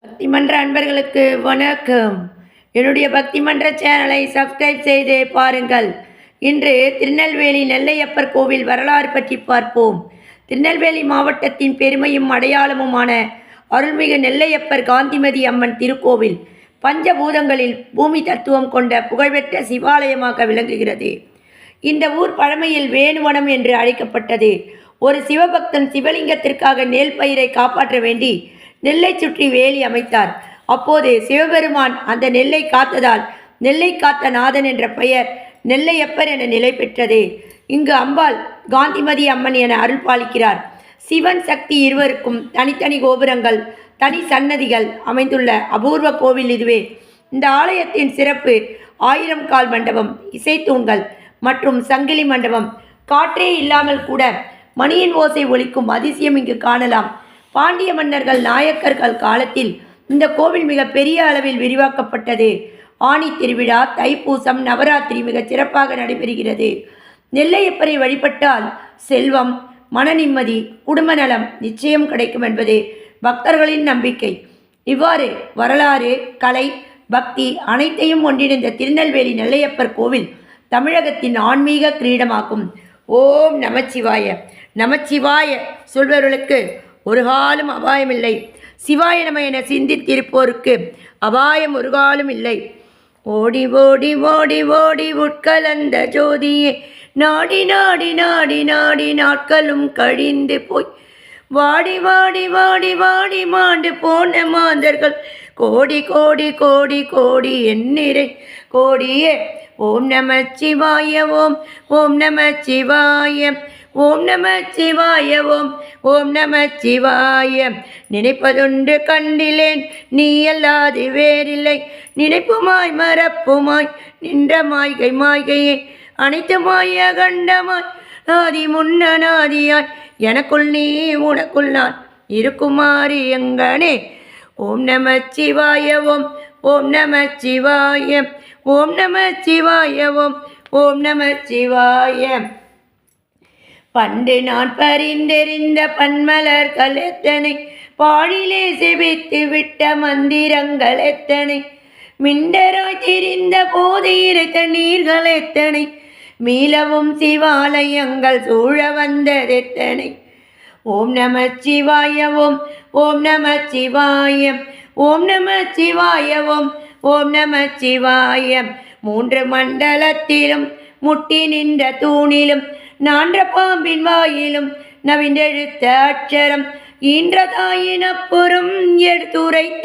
பக்தி மன்ற அன்பர்களுக்கு வணக்கம். என்னுடைய பக்தி மன்ற சேனலை சப்ஸ்கிரைப் செய்து பாருங்கள். இன்று திருநெல்வேலி நெல்லையப்பர் கோவில் வரலாறு பற்றி பார்ப்போம். திருநெல்வேலி மாவட்டத்தின் பெருமையும் அடையாளமுமான அருள்மிகு நெல்லையப்பர் காந்திமதி அம்மன் திருக்கோவில் பஞ்சபூதங்களில் பூமி தத்துவம் கொண்ட புகழ்பெற்ற சிவாலயமாக விளங்குகிறது. இந்த ஊர் பழமையில் வேணுவனம் என்று அழைக்கப்பட்டது. ஒரு சிவபக்தன் சிவலிங்கத்திற்காக நெல் பயிரை காப்பாற்ற வேண்டி நெல்லை சுற்றி வேலி அமைத்தார். அப்போது சிவபெருமான் அந்த நெல்லை காத்ததால் நெல்லை காத்த நாதன் என்ற பெயர் நெல்லையப்பர் என நிலை பெற்றது. இங்கு அம்பாள் காந்திமதி அம்மன் என அருள் பாலிக்கிறார். சிவன் சக்தி இருவருக்கும் தனித்தனி கோபுரங்கள், தனி சன்னதிகள் அமைந்துள்ள அபூர்வ கோவில் இதுவே. இந்த ஆலயத்தின் சிறப்பு 1000 கால் மண்டபம், இசைத்தூண்கள் மற்றும் சங்கிலி மண்டபம். காற்றே இல்லாமல் கூட மணியின் ஓசை ஒலிக்கும் அதிசயம் இங்கு காணலாம். பாண்டிய மன்னர்கள் நாயக்கர்கள் காலத்தில் இந்த கோவில் மிக பெரிய அளவில் விரிவாக்கப்பட்டது. ஆனி திருவிழா, தைப்பூசம், நவராத்திரி மிக சிறப்பாக நடைபெறுகிறது. நெல்லையப்பரை வழிபட்டால் செல்வம், மன நிம்மதி, குடும்ப நலம் நிச்சயம் கிடைக்கும் என்பது பக்தர்களின் நம்பிக்கை. இவ்வாறு வரலாறு, கலை, பக்தி அனைத்தையும் ஒன்றிணைந்த திருநெல்வேலி நெல்லையப்பர் கோவில் தமிழகத்தின் ஆன்மீக கிரீடமாகும். ஓம் நமச்சிவாய. நமச்சிவாய சொல்பவர்களுக்கு ஒரு காலம் அபாயமில்லை. சிவாய நம என சிந்தித்திருப்போருக்கு அபாயம் ஒரு காலம் இல்லை. ஓடி ஓடி ஓடி ஓடி உட்கலந்த ஜோதியே, நாடி நாடி நாடி நாடி நாட்களும் கழிந்து போய் வாடி வாடி வாடி வாடி மாண்டு போன மாந்தர்கள் கோடி கோடி கோடி கோடி எண்ணிறை கோடியே. ஓம் நமச்சிவாய. ஓம் ஓம் நமச்சிவாய. ஓம் நமச்சிவாய. ஓம் ஓம் நமச்சிவாய. நினைப்பதுண்டு கண்டிலேன், நீ அல்லாது வேறில்லை. நினைப்புமாய் மறப்புமாய் நின்ற மாய்கை மாய்கையே, அனைத்துமாய் அகண்டமாய் ஆதி முன்னநாதியாய் எனக்குள் நீ உனக்குள் நான் இருக்குமாறு எங்கனே. ஓம் நமச்சிவாய. ஓம் ஓம் நமச்சிவாய. ஓம் நமச்சிவாய. ஓம் ஓம் நமச்சிவாய. பண்டு நான் பரிந்தெறிந்த பன்மலர்கள் எத்தனை, பாழிலே செபித்து விட்ட மந்திரங்கள் எத்தனை, மிண்டராய் திரிந்த போது இறைத்த நீர்கள் எத்தனை, மீளவும் சிவாலயங்கள் சூழ வந்ததெத்தனை. ஓம் நமச்சிவாய. ஓம் ஓம் நமச்சிவாய. ஓம் நமச்சிவாய. ஓம் ஓம் நமச்சிவாய. 3 மண்டலத்திலும் முட்டி நின்ற தூணிலும் நான்ற பாம்பின் வாயிலும் நவின்றெழுத்த அட்சரம் ஈன்ற தாயின் அப்புறம் எடுத்துரைத்த